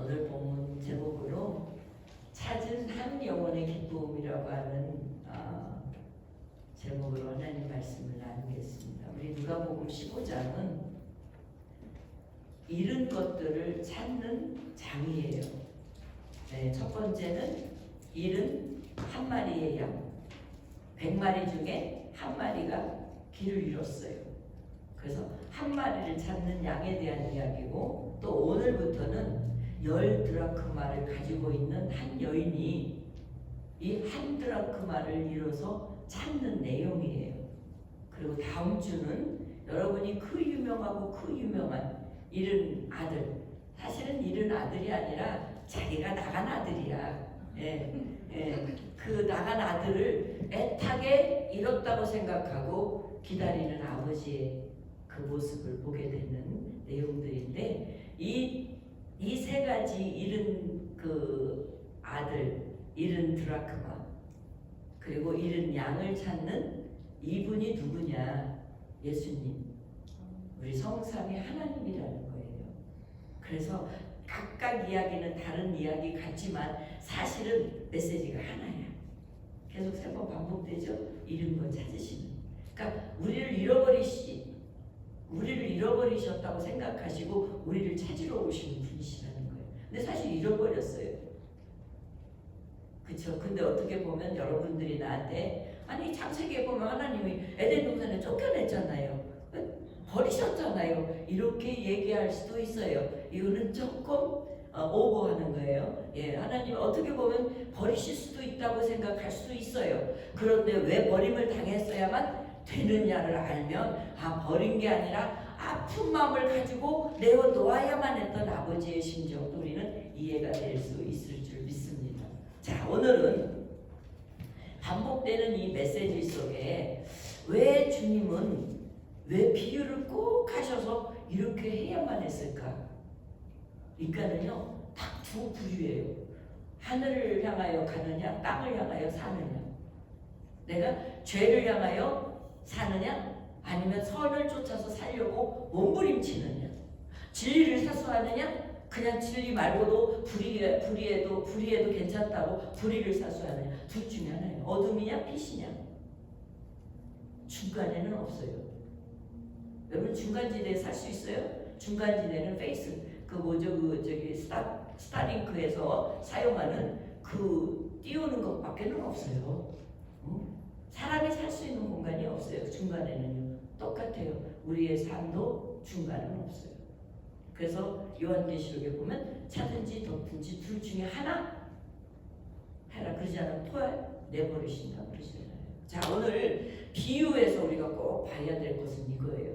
오늘 본문 제목으로 찾은 한 영혼의 기쁨이라고 하는 제목으로 하나님 말씀을 나누겠습니다. 우리 누가복음 15장은 잃은 것들을 찾는 장이에요. 네, 첫 번째는 잃은 한 마리의 양. 100마리 중에 한 마리가 길을 잃었어요. 그래서 한 마리를 찾는 양에 대한 이야기고, 또 오늘부터는 10드라크마를 가지고 있는 한 여인이 이 한 드라크마를 잃어서 찾는 내용이에요. 그리고 다음 주는 여러분이 그 유명한 잃은 아들, 사실은 잃은 아들이 아니라 자기가 나간 아들이야. 그 나간 아들을 애타게 잃었다고 생각하고 기다리는 아버지의 그 모습을 보게 되는 내용들인데, 이 세 가지 잃은 그 아들, 잃은 드라크마, 그리고 잃은 양을 찾는 이분이 누구냐? 예수님, 우리 성삼위 하나님이라는 거예요. 그래서 각각 이야기는 다른 이야기 같지만 사실은 메시지가 하나야. 계속 세 번 반복되죠. 잃은 거 찾으시는. 그러니까 우리를 잃어버리셨다고 생각하시고 우리를 찾으러 오시는 분이시라는 거예요. 근데 사실 잃어버렸어요. 그렇죠? 근데 어떻게 보면 여러분들이 나한테, 아니 창세기에 보면 하나님이 에덴 동산에 쫓겨냈잖아요. 버리셨잖아요. 이렇게 얘기할 수도 있어요. 이거는 조금 오버하는 거예요. 하나님 어떻게 보면 버리실 수도 있다고 생각할 수도 있어요. 그런데 왜 버림을 당했어야만 되느냐를 알면, 버린 게 아니라 아픈 마음을 가지고 내어놓아야만 했던 아버지의 심정도 우리는 이해가 될 수 있을 줄 믿습니다. 자, 오늘은 반복되는 이 메시지 속에 왜 주님은 왜 비유를 꼭 하셔서 이렇게 해야만 했을까? 그러니까는요, 딱 두 부류예요. 하늘을 향하여 가느냐, 땅을 향하여 사느냐. 내가 죄를 향하여 사느냐, 아니면 선을 쫓아서 살려고 몸부림치느냐. 진리를 사수하느냐, 그냥 진리 말고도 불의해도 괜찮다고 불의를 사수하느냐. 둘 중에 하나예요. 어둠이냐, 빛이냐. 중간에는 없어요. 여러분 중간지대에 살 수 있어요? 중간지대는 스타링크에서 사용하는 띄우는 것밖에는 없어요. 사람이 살 수 있는 공간이 없어요. 중간에는요. 똑같아요. 우리의 삶도 중간은 없어요. 그래서 요한계시록에 보면 차든지 덮든지 둘 중에 하나 해라 그러지 않으면 내버리신다 그러시잖아요. 자, 오늘 비유에서 우리가 꼭 봐야 될 것은 이거예요.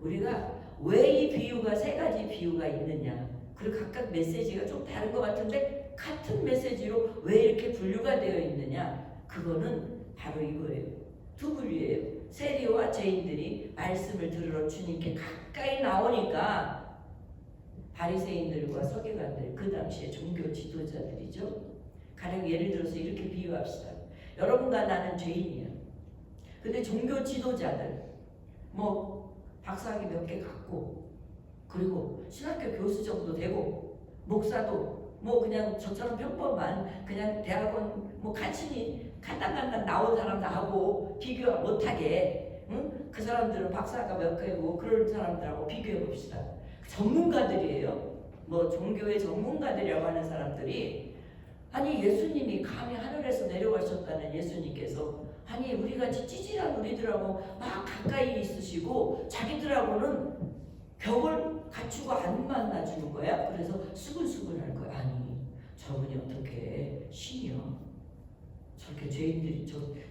우리가 왜 이 비유가 세 가지 비유가 있느냐, 그리고 각각 메시지가 좀 다른 것 같은데 같은 메시지로 왜 이렇게 분류가 되어 있느냐, 그거는 바로 이거예요. 두 부류예요. 세리와 죄인들이 말씀을 들으러 주님께 가까이 나오니까 바리새인들과 서기관들, 그 당시에 종교 지도자들이죠. 가령 예를 들어서 이렇게 비유합시다. 여러분과 나는 죄인이야. 근데 종교 지도자들, 박사학위 몇 개 갖고, 그리고 신학교 교수 정도 되고, 목사도 그냥 저처럼 평범한 그냥 대학원 간신히 간단간단 나온 사람 나하고 비교 못하게, 그 사람들은 박사가 몇 개고 그런 사람들하고 비교해 봅시다. 전문가들이에요. 종교의 전문가들이라고 하는 사람들이, 아니 예수님이 감히 하늘에서 내려가셨다는 예수님께서, 아니 우리같이 찌질한 우리들하고 막 가까이 있으시고 자기들하고는 벽을 갖추고 안 만나주는 거야. 그래서 수근수근할 거야. 아니 저분이 어떻게 신이야? 저렇게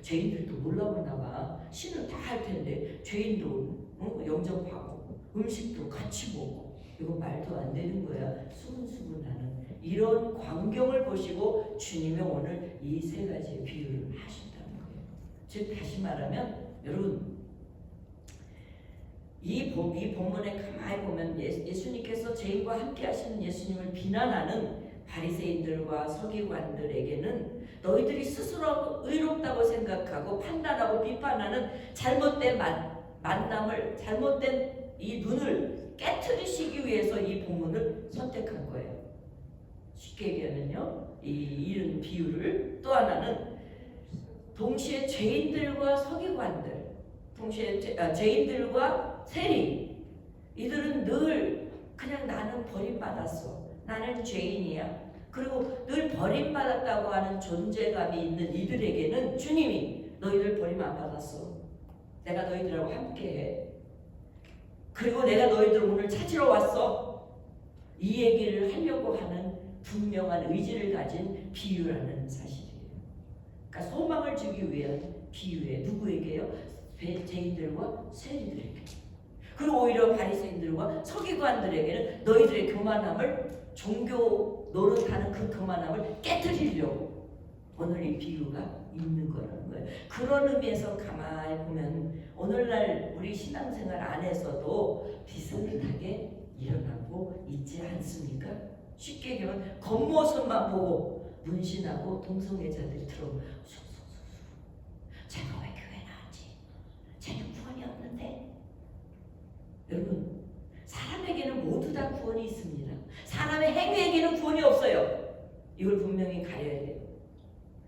죄인들도 몰라보나 봐. 신은 다 할 텐데 죄인도 영접하고 음식도 같이 먹고, 이거 말도 안 되는 거야. 수근수근하는 이런 광경을 보시고 주님이 오늘 이 세 가지의 비유를 하신다는 거예요. 즉 다시 말하면 여러분, 이 본문에 가만히 보면 예수님께서 죄인과 함께 하시는 예수님을 비난하는 바리새인들과 서기관들에게는 너희들이 스스로 의롭다고 생각하고 판단하고 비판하는 잘못된 만남을, 잘못된 이 눈을 깨트리시기 위해서 이 본문을 선택한 거예요. 쉽게 얘기하면요, 이런 비유를 또 하나는 동시에 죄인들과 서기관들, 동시에 죄인들과 세리, 이들은 늘 그냥 나는 버림받았어, 나는 죄인이야, 그리고 늘 버림받았다고 하는 존재감이 있는 이들에게는 주님이 너희들 버림 안 받았어, 내가 너희들하고 함께해, 그리고 내가 너희들 오늘 찾으러 왔어, 이 얘기를 하려고 하는 분명한 의지를 가진 비유라는 사실이에요. 그러니까 소망을 주기 위한 비유에 누구에게요? 죄인들과 세리들에게. 그리고 오히려 바리새인들과 서기관들에게는 너희들의 교만함을, 종교 노릇하는 그 교만함을 깨뜨리려고 오늘 이 비유가 있는 거라는 거예요. 그런 의미에서 가만히 보면 오늘날 우리 신앙생활 안에서도 비슷하게 일어나고 있지 않습니까? 쉽게 얘기하면 겉모습만 보고 문신하고 동성애자들이 들어오면 제가 왜 교회 나왔지? 쟤는 구원이 없는데. 여러분, 사람에게는 모두 다 구원이 있습니다. 사람의 행위에게는 구원이 없어요. 이걸 분명히 가려야 돼요.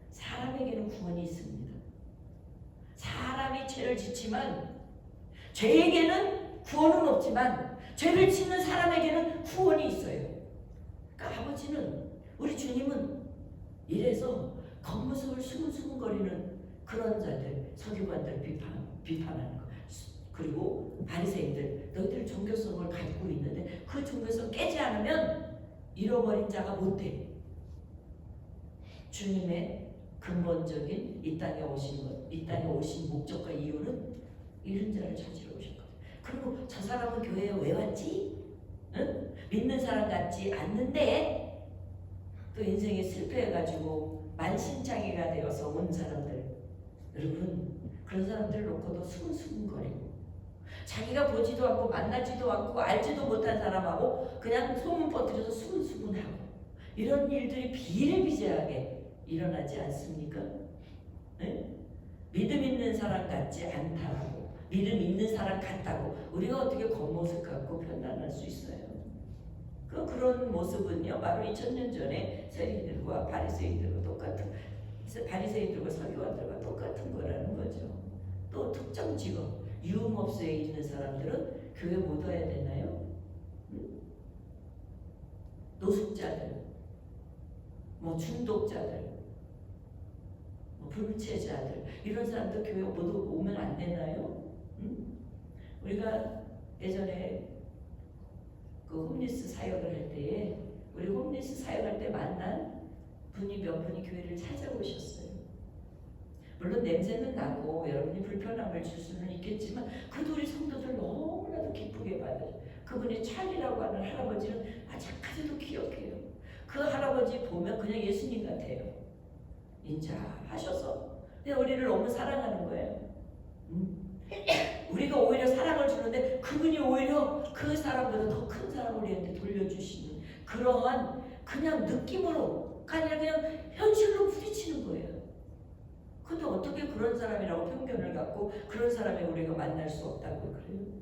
사람에게는 구원이 있습니다. 사람이 죄를 짓지만 죄에게는 구원은 없지만 죄를 짓는 사람에게는 구원이 있어요. 그러니까 아버지는, 우리 주님은 이래서 겉모습을 수근수근거리는 그런 자들, 서기관들 비판하는 거, 그리고 바리새인들, 너희들 종교성을 가지고 있는데 그 종교성 깨지 않으면 잃어버린 자가 못 돼. 주님의 근본적인 이 땅에 오신 것, 이 땅에 오신 목적과 이유는 이런 자를 찾으러 오셨거든. 그리고 저 사람은 교회에 왜 왔지? 응? 믿는 사람 같지 않는데 또 인생이 실패해가지고 만신창이가 되어서 온 사람들, 여러분 그런 사람들 놓고도 수근수근거리고 자기가 보지도 않고 만나지도 않고 알지도 못한 사람하고 그냥 소문 퍼뜨려서 수근수근하고 이런 일들이 비일비재하게 일어나지 않습니까? 네? 믿음 있는 사람 같지 않다고, 믿음 있는 사람 같다고 우리가 어떻게 겉모습 갖고 편단할 수 있어요? 그런 모습은요 바로 2000년 전에 세리들과 바리새인들과 똑같은, 바리새인들과 서기관들과 똑같은 거라는 거죠. 또 특정 직업, 유흥업소에 있는 사람들은 교회 못 와야 되나요? 노숙자들, 뭐 중독자들, 뭐 불체자들, 이런 사람들 교회 모두 오면 안 되나요? 우리가 예전에 그 홈리스 사역을 할 때에, 우리 홈리스 사역할 때 만난 분이 몇 분이 교회를 찾아오셨어요. 물론 냄새는 나고 여러분이 불편함을 줄 수는 있겠지만 그래도 우리 성도들 너무나도 기쁘게 받아요. 그분이 찰리라고 하는 할아버지는 아직까지도 기억해요. 그 할아버지 보면 그냥 예수님 같아요. 인자하셔서 근데 우리를 너무 사랑하는 거예요. 우리가 오히려 사랑을 주는데 그분이 오히려 그 사람보다 더 큰 사랑을 우리한테 돌려주시는 그러한 그냥 느낌으로 아니라 그냥 현실로 부딪히는 거예요. 근데 어떻게 그런 사람이라고 편견을 갖고 그런 사람이 우리가 만날 수 없다고 그래요?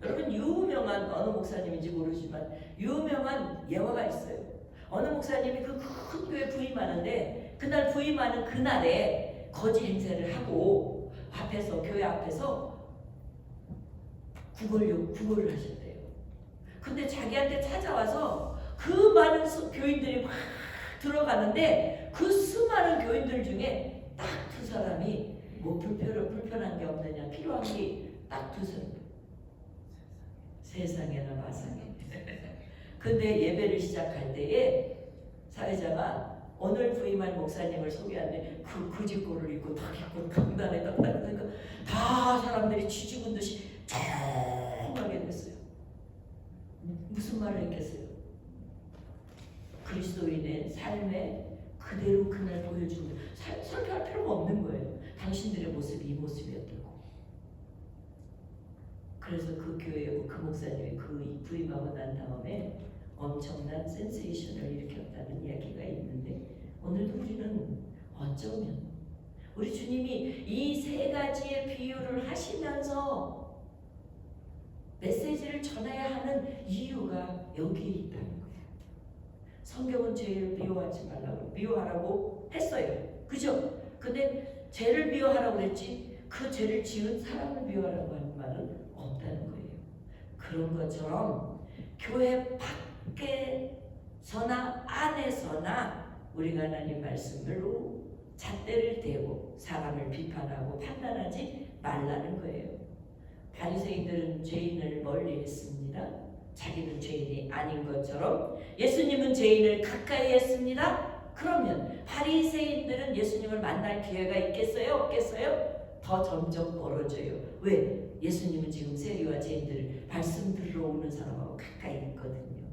여러분, 유명한 어느 목사님인지 모르지만 유명한 예화가 있어요. 어느 목사님이 그 큰 교회 부임하는데 그날 부임하는 그날에 거지 행세를 하고 앞에서, 교회 앞에서 구걸을 하셨대요. 근데 자기한테 찾아와서 그 많은 교인들이 막 들어가는데 그 수많은 교인들 중에 딱 두 사람이 뭐 불편한 게 없느냐, 필요한 게 딱 두 사람. 세상에나 마상에. 근데 예배를 시작할 때에 사회자가 오늘 부임할 목사님을 소개하는데 그 거짓골을 입고 딱 입고 강단에 딱 그러니까 다 사람들이 쥐죽은 듯이 조용하게 됐어요. 무슨 말을 했겠어요? 그리스도인의 삶에 그대로 그날 보여주는, 설교할 필요가 없는 거예요. 당신들의 모습이 이 모습이었다고. 그래서 그 교회에 그 목사님이 그 부임하고 난 다음에 엄청난 센세이션을 일으켰다는 이야기가 있는데, 오늘도 우리는 어쩌면 우리 주님이 이 세 가지의 비유를 하시면서 메시지를 전해야 하는 이유가 여기에 있다는 거예요. 성경은 죄를 미워하지 말라고 미워하라고 했어요. 그죠? 근데 죄를 미워하라고 그랬지 그 죄를 지은 사람을 미워하라고 하는 말은 없다는 거예요. 그런 것처럼 교회 밖에서나 안에서나 우리가 하나님 말씀으로 잣대를 대고 사람을 비판하고 판단하지 말라는 거예요. 바리새인들은 죄인을 멀리했습니다. 자기는 죄인이 아닌 것처럼 예수님은 죄인을 가까이 했습니다. 그러면 바리새인들은 예수님을 만날 기회가 있겠어요? 없겠어요? 더 점점 멀어져요. 왜? 예수님은 지금 세리와 죄인들 말씀 들으러 오는 사람하고 가까이 있거든요.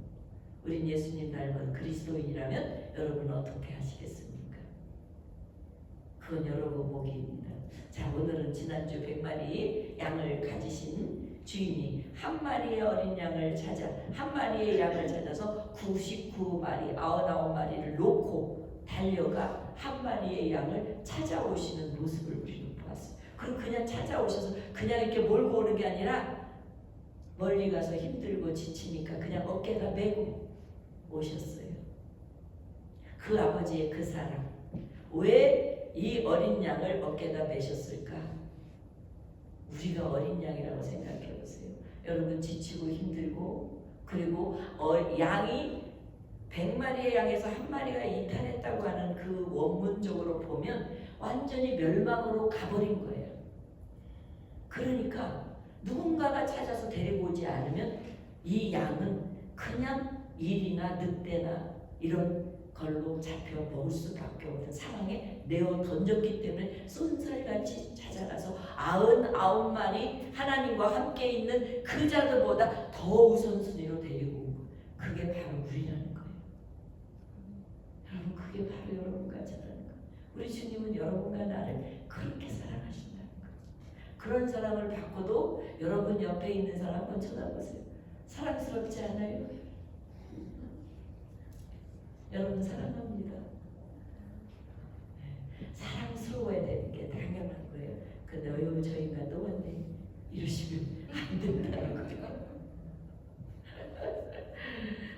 우린 예수님 닮은 그리스도인이라면 여러분은 어떻게 하시겠습니까? 그건 여러분 몫입니다. 자, 오늘은 지난주 100마리 양을 가지신 주인이 한 마리의 어린 양을 찾아 한 마리의 양을 찾아서 99마리 99마리를 놓고 달려가 한 마리의 양을 찾아오시는 모습을 우리는 보았어요. 그럼 그냥 찾아오셔서 그냥 이렇게 몰고 오는 게 아니라 멀리 가서 힘들고 지치니까 그냥 어깨에다 메고 오셨어요. 그 아버지의 그 사랑. 왜 이 어린 양을 어깨에다 메셨을까? 우리가 어린 양이라고 생각해 보세요. 여러분 지치고 힘들고 그리고 양이 100마리의 양에서 한 마리가 이탈했다고 하는 그 원문적으로 보면 완전히 멸망으로 가버린 거예요. 그러니까 누군가가 찾아서 데리고 오지 않으면 이 양은 그냥 일이나 늑대나 이런 걸로 잡혀 먹을 수밖에 없는 상황에 내어 던졌기 때문에 쏜살같이 찾아가서 99마리 하나님과 함께 있는 그 자들보다 더 우선순위로 데리고 온 거예요. 그게 바로 우리라는 거예요. 여러분 그게 바로 여러분과 저라는 거예요. 우리 주님은 여러분과 나를 그렇게 사랑하신다는 거예요. 그런 사랑을 받고도 여러분 옆에 있는 사람 한번 쳐다보세요. 사랑스럽지 않아요? 여러분 사랑합니다. 사랑스러워야 되는 게 당연한 거예요. 근데 어휴 저 인간 또 왔네 이러시면 안 된다는 거예요.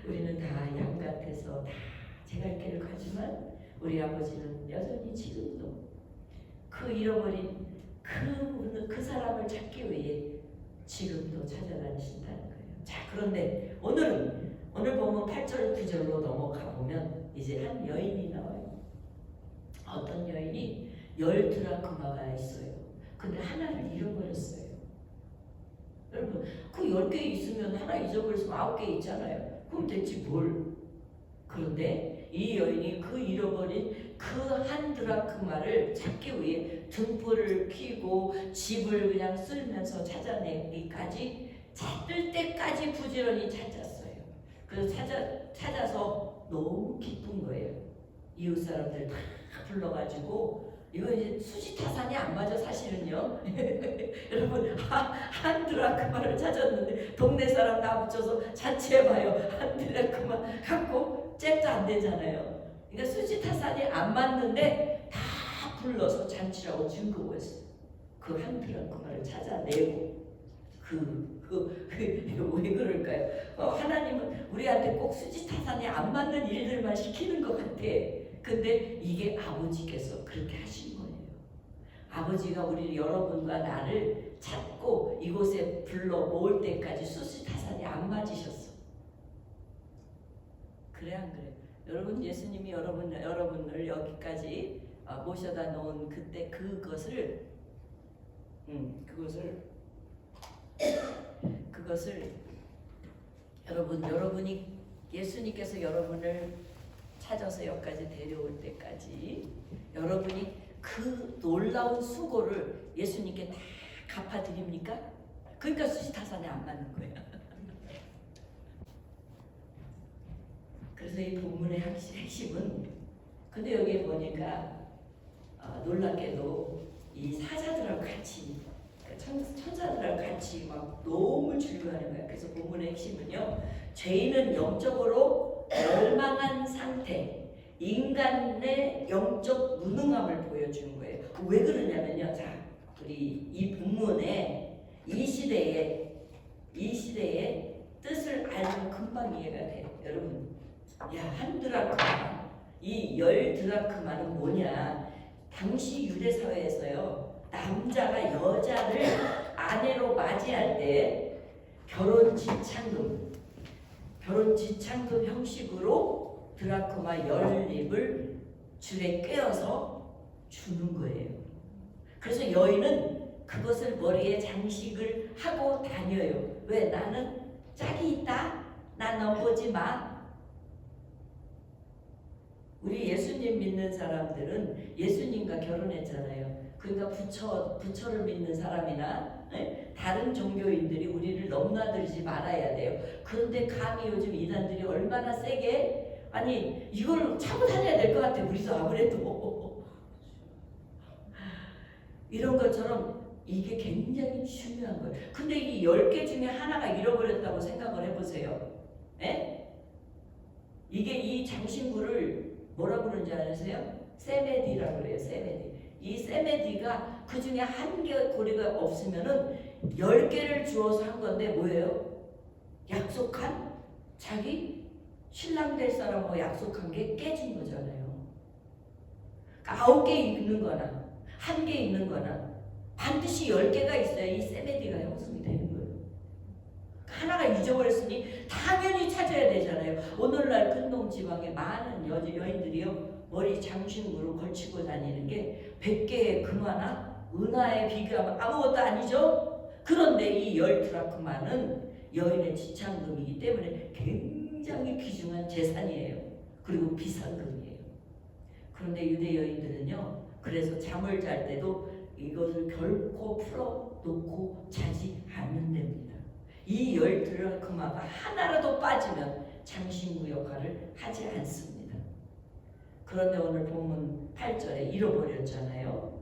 우리는 다 양 같아서 다 제갈 길을 가지만 우리 아버지는 여전히 지금도 그 잃어버린 그 사람을 찾기 위해 지금도 찾아다니신다는 거예요. 자, 그런데 오늘 보면 8절 9절로 넘어가 보면 이제 한 여인이 나와요. 어떤 여인이 10드라크마가 있어요. 근데 하나를 잃어버렸어요. 여러분 그 10개 있으면 하나 잊어버렸으면 9개 있잖아요. 그럼 됐지 뭘. 그런데 이 여인이 그 잃어버린 그 한 드라크마를 찾기 위해 등불을 켜고 집을 그냥 쓸면서 찾아내기까지 찾을 때까지 부지런히 찾았어요. 그래서 찾아서 너무 기쁜 거예요. 이웃 사람들 다 불러가지고 이거 이제 수지타산이 안 맞아 사실은요. 여러분 한 드라크마를 찾았는데 동네 사람 다 붙여서 자취해봐요. 한 드라크마 갖고 잽도 안 되잖아요. 그러니까 수지타산이 안 맞는데 다 불러서 잔치라고 즐거워했어요. 그 한 드라크마를 찾아내고 왜 그럴까요? 하나님은 우리한테 꼭 수지타산이 안 맞는 일들만 시키는 것 같아. 근데 이게 아버지께서 그렇게 하신 거예요. 아버지가 우리 여러분과 나를 찾고 이곳에 불러 모을 때까지 수지타산이 안 맞으셨어. 그래 안 그래? 여러분 예수님이 여러분을 여기까지 모셔다 놓은 그때 그것을 여러분이 예수님께서 여러분을 찾아서 여기까지 데려올 때까지 여러분이 그 놀라운 수고를 예수님께 다 갚아드립니까? 그러니까 수지타산에 안 맞는 거예요. 그래서 이 본문의 핵심은 근데 여기에 보니까 놀랍게도 이 사자들하고 같이 천사들하고 같이 막 너무 즐거워하는 거예요. 그래서 본문의 핵심은요. 죄인은 영적으로 멸망한 상태, 인간의 영적 무능함을 보여주는 거예요. 왜 그러냐면요. 자, 우리 이 본문에 이 시대의 뜻을 알면 금방 이해가 돼요. 여러분, 야, 한 드라크마. 이 10드라크마는 뭐냐? 당시 유대 사회에서요, 남자가 여자를 아내로 맞이할 때 결혼 지창금 형식으로 드라크마 10립을 줄에 꿰어서 주는 거예요. 그래서 여인은 그것을 머리에 장식을 하고 다녀요. 왜? 나는 짝이 있다. 나 넘보지 마. 우리 예수님 믿는 사람들은 예수님과 결혼했잖아요. 그러니까 부처를 믿는 사람이나 다른 종교인들이 우리를 넘나들지 말아야 돼요. 그런데 감히 요즘 이단들이 얼마나 세게, 아니 이걸 차고 다녀야 될 것 같아. 우리도 아무래도 이런 것처럼 이게 굉장히 중요한 거예요. 근데 이 10개 중에 하나가 잃어버렸다고 생각을 해보세요. 이게 이 장신구를 뭐라고 그러는지 아세요? 세메디라고 그래요. 세메디. 이 세메디가 그 중에 한 개 고리가 없으면은 10개를 주어서 한 건데 뭐예요? 약속한 자기 신랑 될 사람하고 약속한 게 깨진 거잖아요. 그러니까 9개 있는 거나 1개 있는 거나 반드시 10개가 있어야 이 세메디가 형성이 되는 거예요. 하나가 잊어버렸으니 당연히 찾아야 되잖아요. 오늘날 근동 지방에 많은 여인들이요, 머리 장신구로 걸치고 다니는 게 100개의 금화나 은하에 비교하면 아무것도 아니죠. 그런데 이 10드라크마는 여인의 지창금이기 때문에 굉장히 귀중한 재산이에요. 그리고 비싼 금이에요. 그런데 유대 여인들은요, 그래서 잠을 잘 때도 이것을 결코 풀어놓고 자지 않는답니다. 이 10드라크마가 하나라도 빠지면 장신구 역할을 하지 않습니다. 그런데 오늘 본문 8절에 잃어버렸잖아요.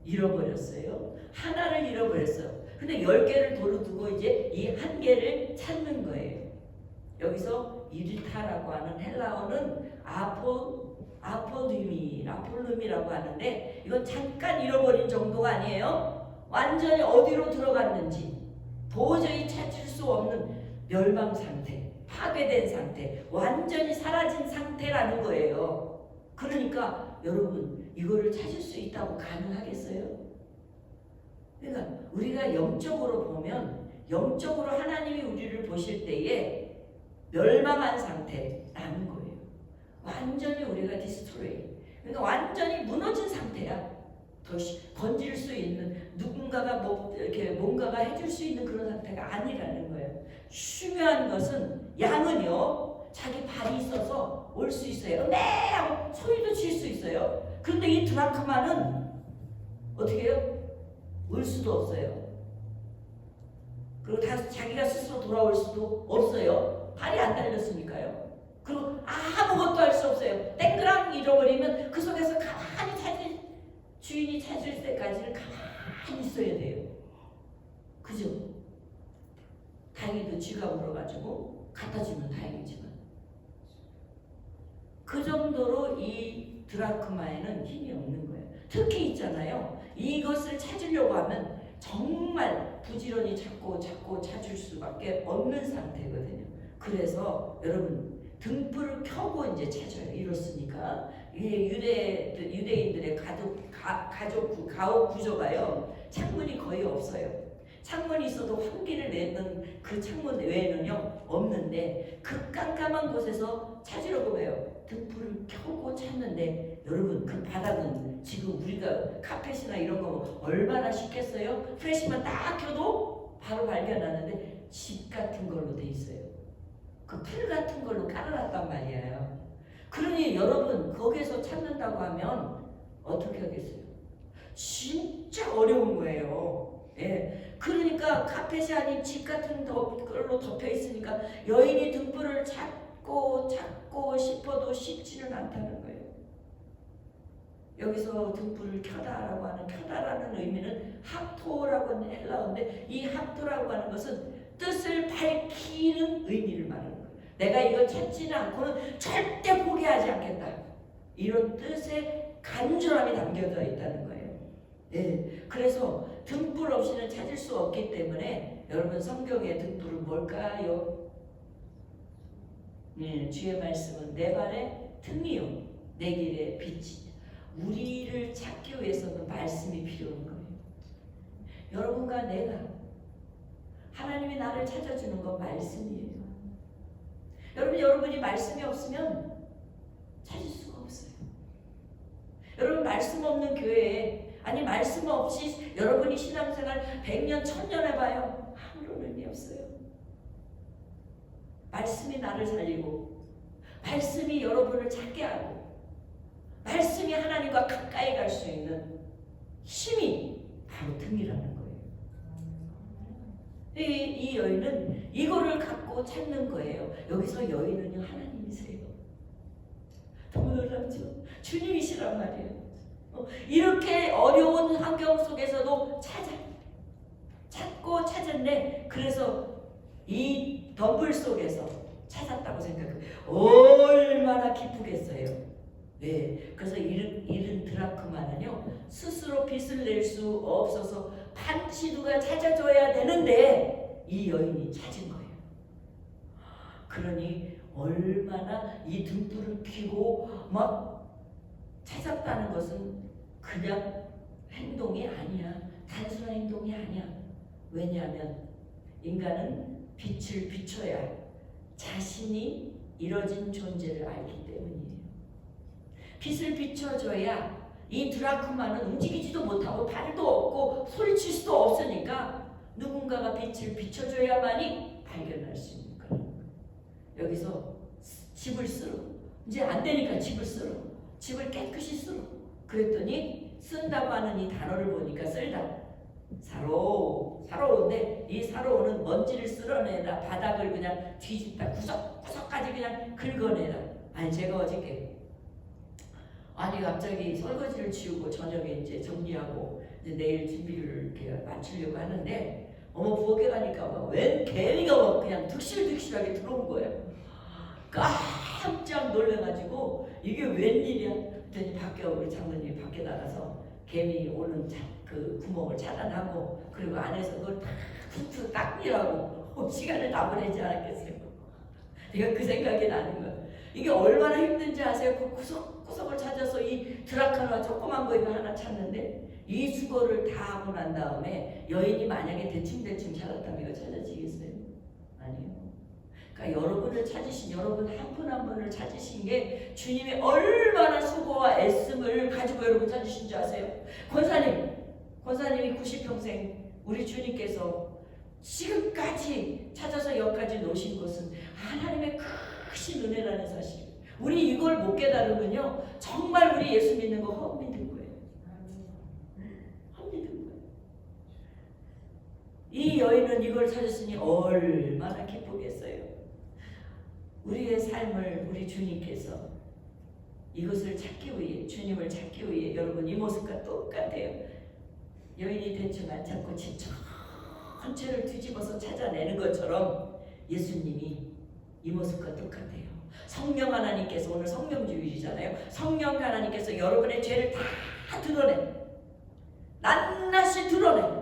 잃어버렸어요. 하나를 잃어버렸어요. 근데 10개를 도로 두고 이제 이 한 개를 찾는 거예요. 여기서 이르타라고 하는 헬라어는 아폴룸이라고 하는데, 이건 잠깐 잃어버린 정도가 아니에요. 완전히 어디로 들어갔는지 도저히 찾을 수 없는 멸망 상태, 파괴된 상태, 완전히 사라진 상태라는 거예요. 그러니까 여러분, 이거를 찾을 수 있다고 가능하겠어요? 그러니까 우리가 영적으로 보면, 영적으로 하나님이 우리를 보실 때에 멸망한 상태라는 거예요. 완전히 우리가 디스트로이, 그러니까 완전히 무너진 상태야. 더 건질 수 있는, 누군가가 이렇게 뭔가가 해줄 수 있는 그런 상태가 아니라는 거예요. 중요한 것은, 양은요 자기 발이 있어서 올 수 있어요. 네 하고 소리도 칠 수 있어요. 그런데 이 드라크마는 어떻게 해요? 올 수도 없어요. 그리고 자기가 스스로 돌아올 수도 없어요. 발이 안 달렸으니까요. 그리고 아무것도 할 수 없어요. 땡그랑 잃어버리면 그 속에서 가만히 주인이 찾을 때까지는 가만히 있어야 돼요. 그죠? 다행히도 쥐가 물어가지고 갖다 주면 다행이지만, 그 정도로 이 드라크마에는 힘이 없는 거예요. 특히 있잖아요, 이것을 찾으려고 하면 정말 부지런히 찾고 찾을 수밖에 없는 상태거든요. 그래서 여러분, 등불을 켜고 이제 찾아요. 이렇습니까? 유대인들의 가옥 구조가요, 창문이 거의 없어요. 창문이 있어도 환기를 내는 그 창문 외에는요 없는데, 그 깜깜한 곳에서 찾으려고 해요. 등불을 켜고 찾는데, 여러분, 그 바닥은 지금 우리가 카펫이나 이런 거 얼마나 쉽겠어요? 프레시만 딱 켜도 바로 발견하는데, 집 같은 걸로 돼 있어요. 그 풀 같은 걸로 깔아놨단 말이에요. 그러니 여러분, 거기서 찾는다고 하면 어떻게 하겠어요? 진짜 어려운 거예요. 그러니까 카펫이 아닌 집 같은 걸로 덮여 있으니까 여인이 등불을 찾고 싶어도 쉽지는 않다는 거예요. 여기서 등불을 켜다라고 하는, 켜다라는 의미는 합토라고 하는 헬라어인데, 이 합토라고 하는 것은 뜻을 밝히는 의미를 말하는 거예요. 내가 이거 찾지는 않고는 절대 포기하지 않겠다, 이런 뜻의 간절함이 담겨져 있다는 거예요. 그래서 등불 없이는 찾을 수 없기 때문에, 여러분, 성경의 등불은 뭘까요? 주의 말씀은 내 발의 등이요 내 길의 빛이냐. 우리를 찾기 위해서는 말씀이 필요한 거예요. 여러분과 내가 하나님이 나를 찾아주는 건 말씀이에요. 여러분이 말씀이 없으면 찾을 수가 없어요. 여러분 말씀 없는 교회에 아니 말씀 없이 여러분이 신앙생활 100년 1000년 해봐요. 아무런 의미 없어요. 말씀이 나를 살리고 말씀이 여러분을 찾게 하고 말씀이 하나님과 가까이 갈 수 있는 힘이 바로 등이라는 거예요. 이 여인은 이거를 갖고 찾는 거예요. 여기서 여인은요 하나님이세요. 너무 놀랍죠? 주님이시란 말이에요. 이렇게 어려운 환경 속에서도 찾고 찾았네. 그래서 이 덤불 속에서 찾았다고 생각해요. 얼마나 기쁘겠어요. 네, 그래서 이른 드라크마는요 스스로 빚을 낼 수 없어서 반드시 누가 찾아줘야 되는데 이 여인이 찾은 거예요. 그러니 얼마나 이 등불을 켜고 막 찾았다는 것은 그냥 행동이 아니야. 단순한 행동이 아니야. 왜냐하면 인간은 빛을 비춰야 자신이 이뤄진 존재를 알기 때문이에요. 빛을 비춰줘야 이 드라크마는 움직이지도 못하고 발도 없고 소리칠 수도 없으니까 누군가가 빛을 비춰줘야만이 발견할 수 있는 거예요. 여기서 집을 쓰러 이제 안 되니까 집을 깨끗이 쓰러 그랬더니 쓴다고 하는 이 단어를 보니까 쓸다 사로운데 이 사로우는 먼지를 쓸어내다 바닥을 그냥 뒤집다 구석구석까지 그냥 긁어내다. 아니 제가 어저께 갑자기 설거지를 치우고 저녁에 이제 정리하고 이제 내일 준비를 이렇게 마치려고 하는데 부엌에 가니까 웬 개미가 그냥 득실득실하게 들어온 거예요. 깜짝 놀래가지고 이게 웬일이야? 그랬더니 밖에 우리 장모님이 밖에 나가서 개미 오는 그 구멍을 차단하고 그리고 안에서 그걸 다 툭툭 닦으라고 시간을 다 보내지 않았겠어요. 내가 그 생각이 나는 거야. 이게 얼마나 힘든지 아세요? 그 구석구석을 찾아서 이 드라카나 조그만 거 이거 하나 찾는데 이 수고를 다 하고 난 다음에 여인이 만약에 대충대충 찾았다면 이거 찾아지겠어요? 아니요. 그러니까 여러분을 찾으신 여러분 한 분 한 분을 찾으신 게 주님이 얼마나 수고와 애씀을 가지고 여러분 찾으신 줄 아세요? 권사님이 90평생 우리 주님께서 지금까지 찾아서 여기까지 놓으신 것은 하나님의 크신 은혜라는 사실. 우리 이걸 못 깨달으면요 정말 우리 예수 믿는 거 헛믿는 거예요. 헛믿는 거예요. 이 여인은 이걸 찾았으니 얼마나 기쁘겠어요. 우리의 삶을 우리 주님께서 이것을 찾기 위해 주님을 찾기 위해 여러분 이 모습과 똑같아요. 여인이 대충 안 찾고 집 전체를 뒤집어서 찾아내는 것처럼 예수님이 이 모습과 똑같아요. 성령 하나님께서 오늘 성령주일이잖아요. 성령 하나님께서 여러분의 죄를 다 드러내 낱낱이 드러내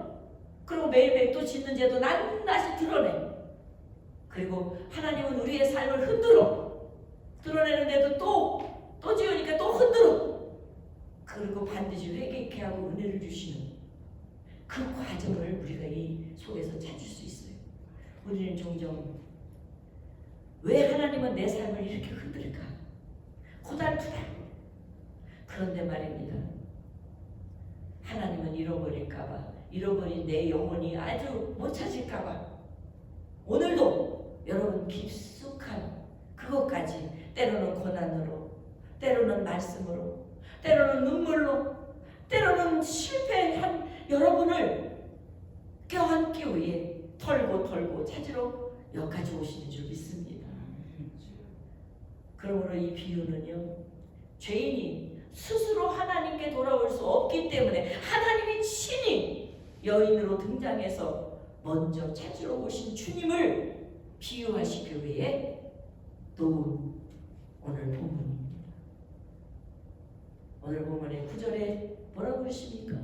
그리고 매일매일 또 짓는 죄도 낱낱이 드러내 그리고 하나님은 우리의 삶을 드러내는데도 또 지으니까 또 흔들어 그리고 반드시 회개케 하고 은혜를 주시는 그 과정을 우리가 이 속에서 찾을 수 있어요. 우리는 종종 왜 하나님은 내 삶을 이렇게 흔들까? 고달프다. 그런데 말입니다. 하나님은 잃어버릴까봐 잃어버린 내 영혼이 아주 못 찾을까봐 오늘도 여러분 깊숙한 그것까지 때로는 고난으로 때로는 말씀으로 때로는 눈물로 때로는 실패한 여러분을 껴안기 위해 털고 찾으러 여기까지 오시는 줄 믿습니다. 그러므로 이 비유는요 죄인이 스스로 하나님께 돌아올 수 없기 때문에 하나님이 친히 여인으로 등장해서 먼저 찾으러 오신 주님을 비유하시기 위해 놓은 오늘 본문입니다. 오늘 본문의 9절에 뭐라고 그러십니까?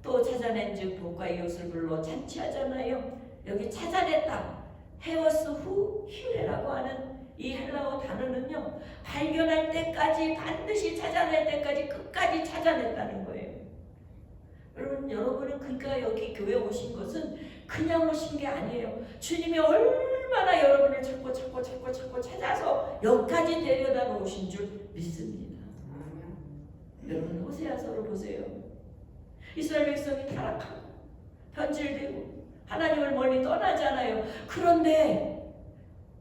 또 찾아낸즉 복과 이웃을 불러 잔치하잖아요. 여기 찾아냈다. 헤어스 후 휴레라고 하는 이 헬라어 단어는요, 발견할 때까지, 반드시 찾아낼 때까지 끝까지 찾아냈다는 거예요. 여러분은 그러니까 여기 교회 오신 것은 그냥 오신 게 아니에요. 주님이 얼마나 여러분을 찾고 찾아서 여기까지 데려다 놓으신 줄 믿습니다. 여러분 호세아서를 보세요. 이스라엘 백성이 타락하고 변질되고 하나님을 멀리 떠나잖아요. 그런데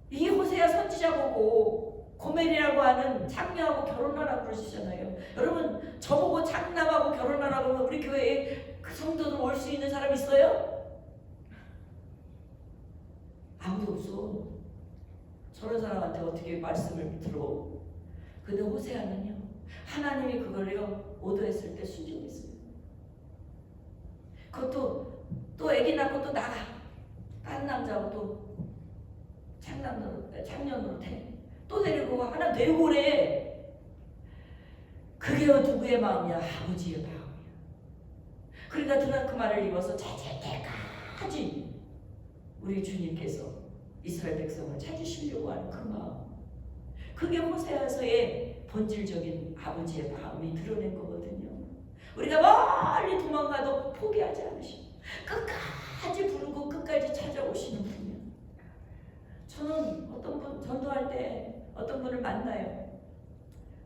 이 호세아 선지자 보고 고멜이라고 하는 장녀하고 결혼하라고 그러시잖아요. 여러분 저보고 장남하고 결혼하라고 하면 우리 교회에 그 성도들 올 수 있는 사람 있어요? 아무도 없어. 저런 사람한테 어떻게 말씀을 들어? 근데 호세아는요, 하나님이 그걸요 오더했을 때 순종했어요. 그것도 또 아기 낳고 또 나가. 다른 남자하고 또 장년으로 또 데리고 하나 데리고 오래. 그게 누구의 마음이야? 아버지의 마음이야. 그러니까 드나 그 말을 입어서 찾을 때까지 우리 주님께서 이스라엘 백성을 찾으시려고 하는 그 마음, 그게 호세아서의 본질적인 아버지의 마음이 드러낸 거거든요. 우리가 멀리 도망가도 포기하지 않으시고 끝까지 부르고 끝까지 찾아오시는 분이요. 저는 어떤 분 전도할 때 어떤 분을 만나요.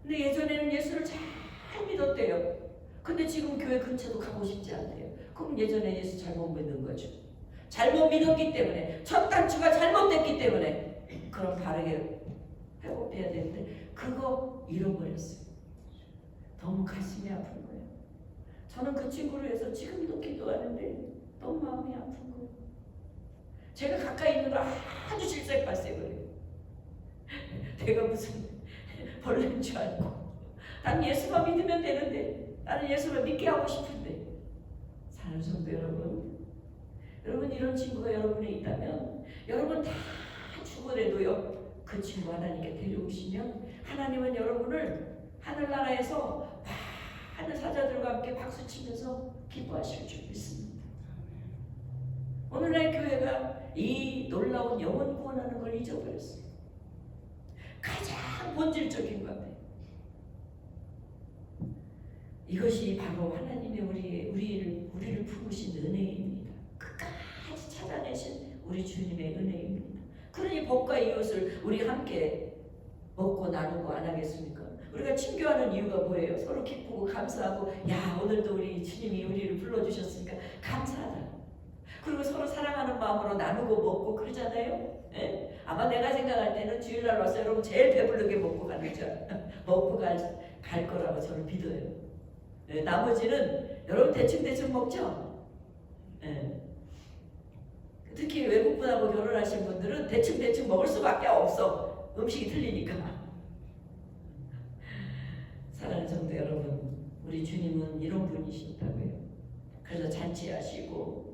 근데 예전에는 예수를 잘 믿었대요. 근데 지금 교회 근처도 가고 싶지 않대요. 그럼 예전에 예수 잘못 믿는 거죠. 잘못 믿었기 때문에, 첫 단추가 잘못됐기 때문에. 그럼 바르게 회복돼야 되는데 그거 잃어버렸어요. 너무 가슴이 아픈 거예요. 저는 그 친구를 위해서 지금도 기도하는데 너무 마음이 아픈 거예요. 제가 가까이 있는 걸 아주 질색발색을 해요. 내가 무슨 벌레인 줄 알고. 난 예수만 믿으면 되는데, 나는 예수를 믿게 하고 싶은데. 사랑하는 성도 여러분, 여러분 이런 친구가 여러분에 있다면, 여러분 다 죽어래도요 그 친구 하나님께 데려오시면 하나님은 여러분을 하늘나라에서 많은 사자들과 함께 박수치면서 기뻐하실 줄 믿습니다. 오늘날 교회가 이 놀라운 영혼 구원하는 걸 잊어버렸어요. 가장 본질적인 건데, 이것이 바로 하나님의 우리를 품으신 은혜입니다. 끝까지 찾아내신 우리 주님의 은혜입니다. 그러니 복과 이웃을 우리 함께 먹고 나누고 안 하겠습니까? 우리가 친교하는 이유가 뭐예요? 서로 기쁘고 감사하고, 야 오늘도 우리 주님이 우리를 불러주셨으니까 감사하다. 그리고 서로 사랑하는 마음으로 나누고 먹고 그러잖아요. 예? 아마 내가 생각할 때는 주일날 와서 여러분 제일 배부르게 먹고 가는 줄 먹고 갈 거라고 저는 믿어요. 예? 나머지는 여러분 대충 먹죠. 예? 특히 외국분하고 결혼하신 분들은 대충 먹을 수밖에 없어. 음식이 틀리니까. 사랑하는 성도 여러분, 우리 주님은 이런 분이시다고요. 그래서 잔치하시고,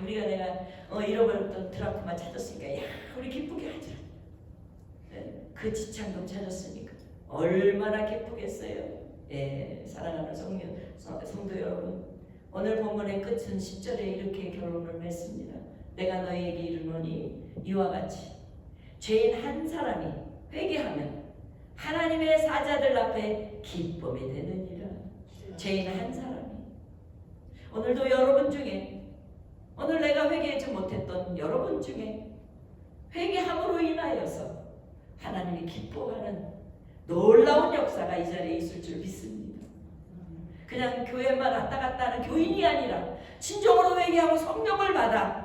우리가 내가 잃어버렸던 드라크마 찾았으니까 야 우리 기쁘게 하자. 네, 그 지창금 찾았으니까 얼마나 기쁘겠어요. 예, 사랑하는 성도 여러분, 오늘 본문의 끝은 10절에 이렇게 결론을 맺습니다. 내가 너희에게 이르노니 이와 같이 죄인 한 사람이 회개하면 하나님의 사자들 앞에 기쁨이 되느니라. 죄인 한 사람이. 오늘도 여러분 중에, 오늘 내가 회개하지 못했던 여러분 중에 회개함으로 인하여서 하나님이 기뻐하는 놀라운 역사가 이 자리에 있을 줄 믿습니다. 그냥 교회만 왔다 갔다 하는 교인이 아니라 진정으로 회개하고 성령을 받아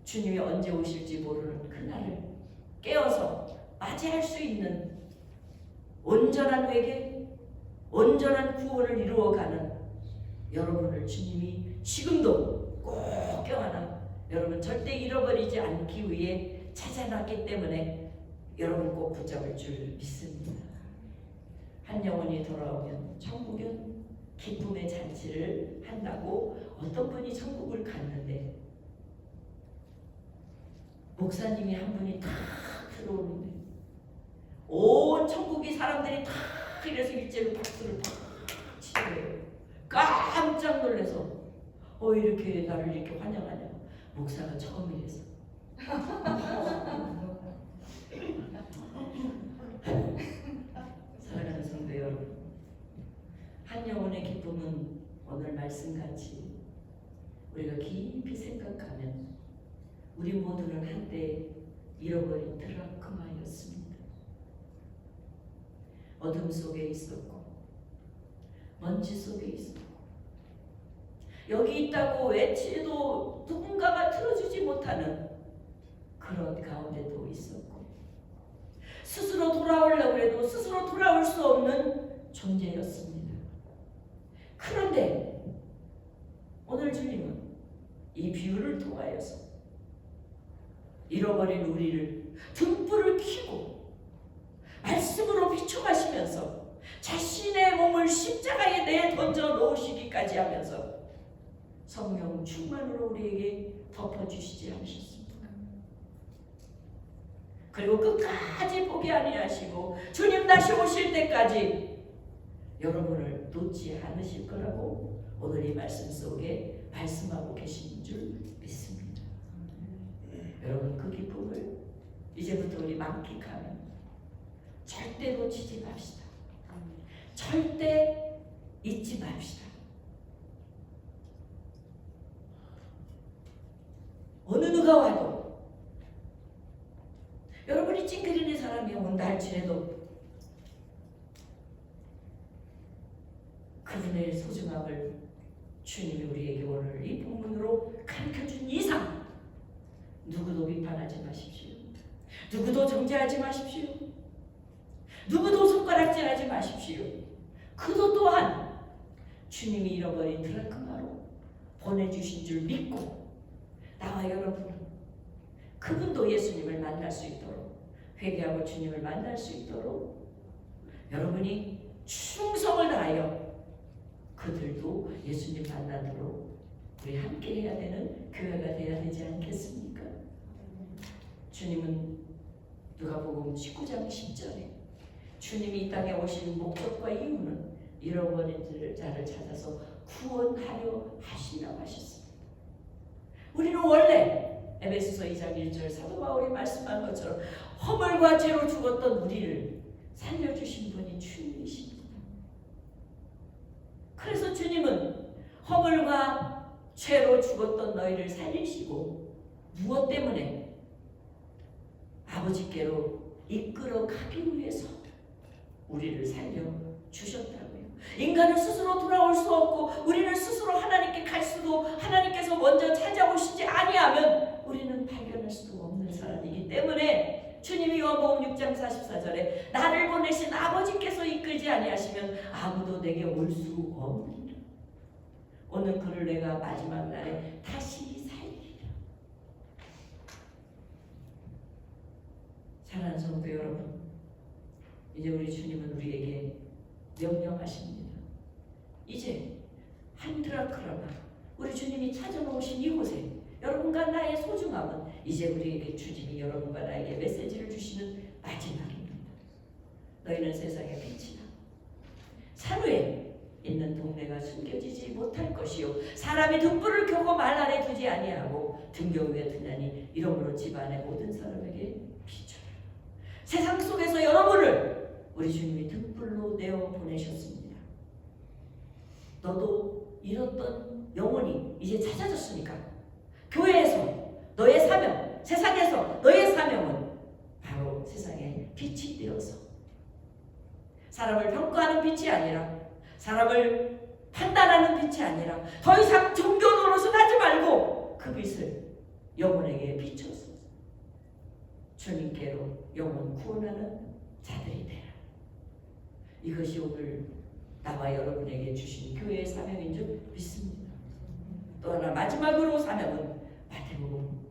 주님이 언제 오실지 모르는 그날을 깨어서 맞이할 수 있는 온전한 회개, 온전한 구원을 이루어가는 여러분을 주님이 지금도 꼭 껴안아 여러분 절대 잃어버리지 않기 위해 찾아놨기 때문에 여러분 꼭 붙잡을 줄 믿습니다. 한 영혼이 돌아오면 천국은 기쁨의 잔치를 한다고. 어떤 분이 천국을 갔는데 목사님이 한 분이 탁 들어오는데 온 천국이 사람들이 탁 이래서 일제로 박수를 탁 치더래요. 깜짝 놀라서 이렇게 나를 이렇게 환영하냐. 목사가 처음이래서 사랑하는 성도 여러분, 한 영혼의 기쁨은 오늘 말씀같이 우리가 깊이 생각하면 우리 모두는 한때 잃어버린 드라크마였습니다. 어둠 속에 있었고 먼지 속에 있었고 여기 있다고 외치도 누군가가 들어주지 못하는 그런 가운데도 있었고 스스로 돌아오려고 해도 스스로 돌아올 수 없는 존재였습니다. 그런데 오늘 주님은 이 비유를 통하여서 잃어버린 우리를 등불을 켜고 말씀으로 비춰가시면서 자신의 몸을 십자가에 내던져 놓으시기까지 하면서 성령 충만으로 우리에게 덮어주시지 않으셨습니까? 그리고 끝까지 포기 아니하시고 주님 다시 오실 때까지 여러분을 놓지 않으실 거라고 오늘 이 말씀 속에 말씀하고 계신 줄 믿습니다. 여러분 그 기쁨을 이제부터 우리 만끽하면 절대 놓치지 맙시다. 절대 잊지 맙시다. 어느 누가 와도 여러분이 찡그리는 사람이 온다 할지라도 그분의 소중함을 주님이 우리에게 오늘 이 본문으로 가르쳐준 이상 누구도 비판하지 마십시오. 누구도 정죄하지 마십시오. 누구도 손가락질하지 마십시오. 그도 또한 주님이 잃어버린 드라크마로 보내주신 줄 믿고 나와 여러분은 그분도 예수님을 만날 수 있도록 회개하고 주님을 만날 수 있도록 여러분이 충성을 다하여 그들도 예수님 만나도록 우리 함께 해야 되는 교회가 되어야 되지 않겠습니까? 주님은 누가복음 19장 10절에 주님이 이 땅에 오신 목적과 이유는 잃어버린 자를 찾아서 구원하려 하시라고 하셨습니다. 우리는 원래 에베소서 2장 1절 사도 바울이 말씀한 것처럼 허물과 죄로 죽었던 우리를 살려주신 분이 주님이십니다. 그래서 주님은 허물과 죄로 죽었던 너희를 살리시고 무엇 때문에? 아버지께로 이끌어 가기 위해서 우리를 살려주셨다고요. 인간은 스스로 돌아올 수 없고 우리는 스스로 하나님께 갈 수도 하나님께서 먼저 찾아오시지 아니하면 우리는 발견할 수도 없는 사람이기 때문에 주님이 요한복음 6장 44절에 나를 보내신 아버지께서 이끌지 아니하시면 아무도 내게 올 수 없느니라. 오늘 그를 내가 마지막 날에 다시 살리리라. 사랑하는 성도 여러분, 이제 우리 주님은 우리에게 명령하십니다. 이제 한 드라크마나 우리 주님이 찾아놓으신 이곳에 여러분과 나의 소중함은 이제 우리에게 주님이 여러분과 나에게 메시지를 주시는 마지막입니다. 너희는 세상의 빛이다. 산 위에 있는 동네가 숨겨지지 못할 것이요 사람이 등불을 켜고 말 아래 두지 아니하고 등경 위에 두냐니 이러므로 집안의 모든 사람에게 비춰라. 세상 속에서 여러분을 우리 주님이 등불로 내어 보내셨습니다. 너도 잃었던 영혼이 이제 찾아졌으니까 교회에서 너의 사명, 세상에서 너의 사명은 바로 세상에 빛이 되어서 사람을 평가하는 빛이 아니라 사람을 판단하는 빛이 아니라 더 이상 종교 노릇을 하지 말고 그 빛을 영혼에게 비춰서 주님께로 영혼 구원하는 자들이 되라. 이것이 오늘 나와 여러분에게 주신 교회의 사명인 줄 믿습니다. 또 하나 마지막으로 사명은 마태복음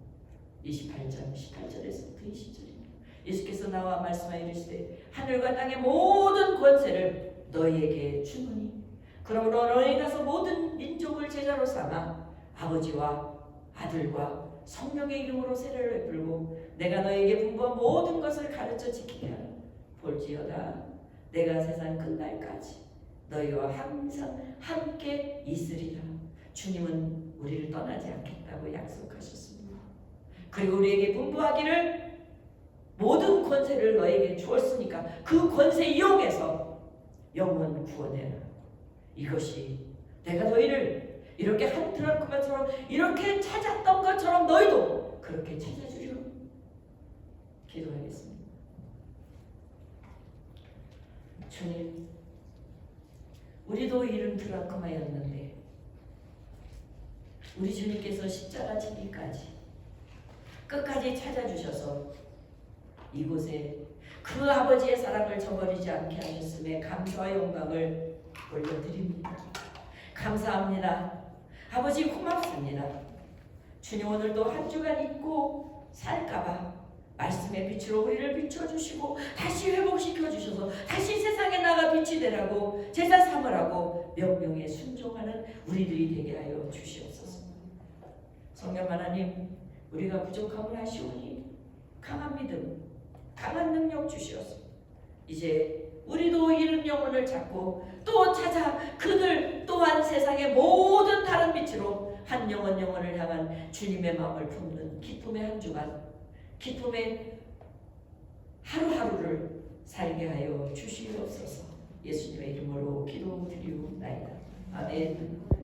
28장 18절에서부터 20절입니다. 예수께서 나와 말씀하여 이르시되 하늘과 땅의 모든 권세를 너희에게 주노니 그러므로 너희 가서 모든 민족을 제자로 삼아 아버지와 아들과 성령의 이름으로 세례를 베풀고 내가 너희에게 분부한 모든 것을 가르쳐 지키게 하라. 볼지어다 내가 세상 끝날까지 너희와 항상 함께 있으리라. 주님은 우리를 떠나지 않겠다고 약속하셨습니다. 그리고 우리에게 분부하기를 모든 권세를 너에게 주었으니까 그 권세 이용해서 영혼 구원해라. 이것이 내가 너희를 이렇게 한 드라크마처럼 이렇게 찾았던 것처럼 너희도 그렇게 찾아주려 기도하겠습니다. 주님, 우리도 이른 드라크마였는데 우리 주님께서 십자가 지기까지 끝까지 찾아주셔서 이곳에 그 아버지의 사랑을 저버리지 않게 하셨음에 감사와 영광을 올려드립니다. 감사합니다. 아버지 고맙습니다. 주님, 오늘도 한 주간 잊고 살까봐 말씀의 빛으로 우리를 비춰주시고 다시 회복시켜 주셔서 다시 세상에 나가 빛이 되라고 제자 삼으라고 명령에 순종하는 우리들이 되게 하여 주시옵소서. 성령 하나님, 우리가 부족함을 아시오니 강한 믿음, 강한 능력 주시옵소서. 이제 우리도 잃은 영혼을 찾고 또 찾아 그들 또한 세상의 모든 다른 빛으로 한 영혼을 향한 주님의 마음을 품는 기쁨의 한 주간, 기쁨의 하루하루를 살게 하여 주시옵소서. 예수님의 이름으로 기도드리옵나이다. 아멘.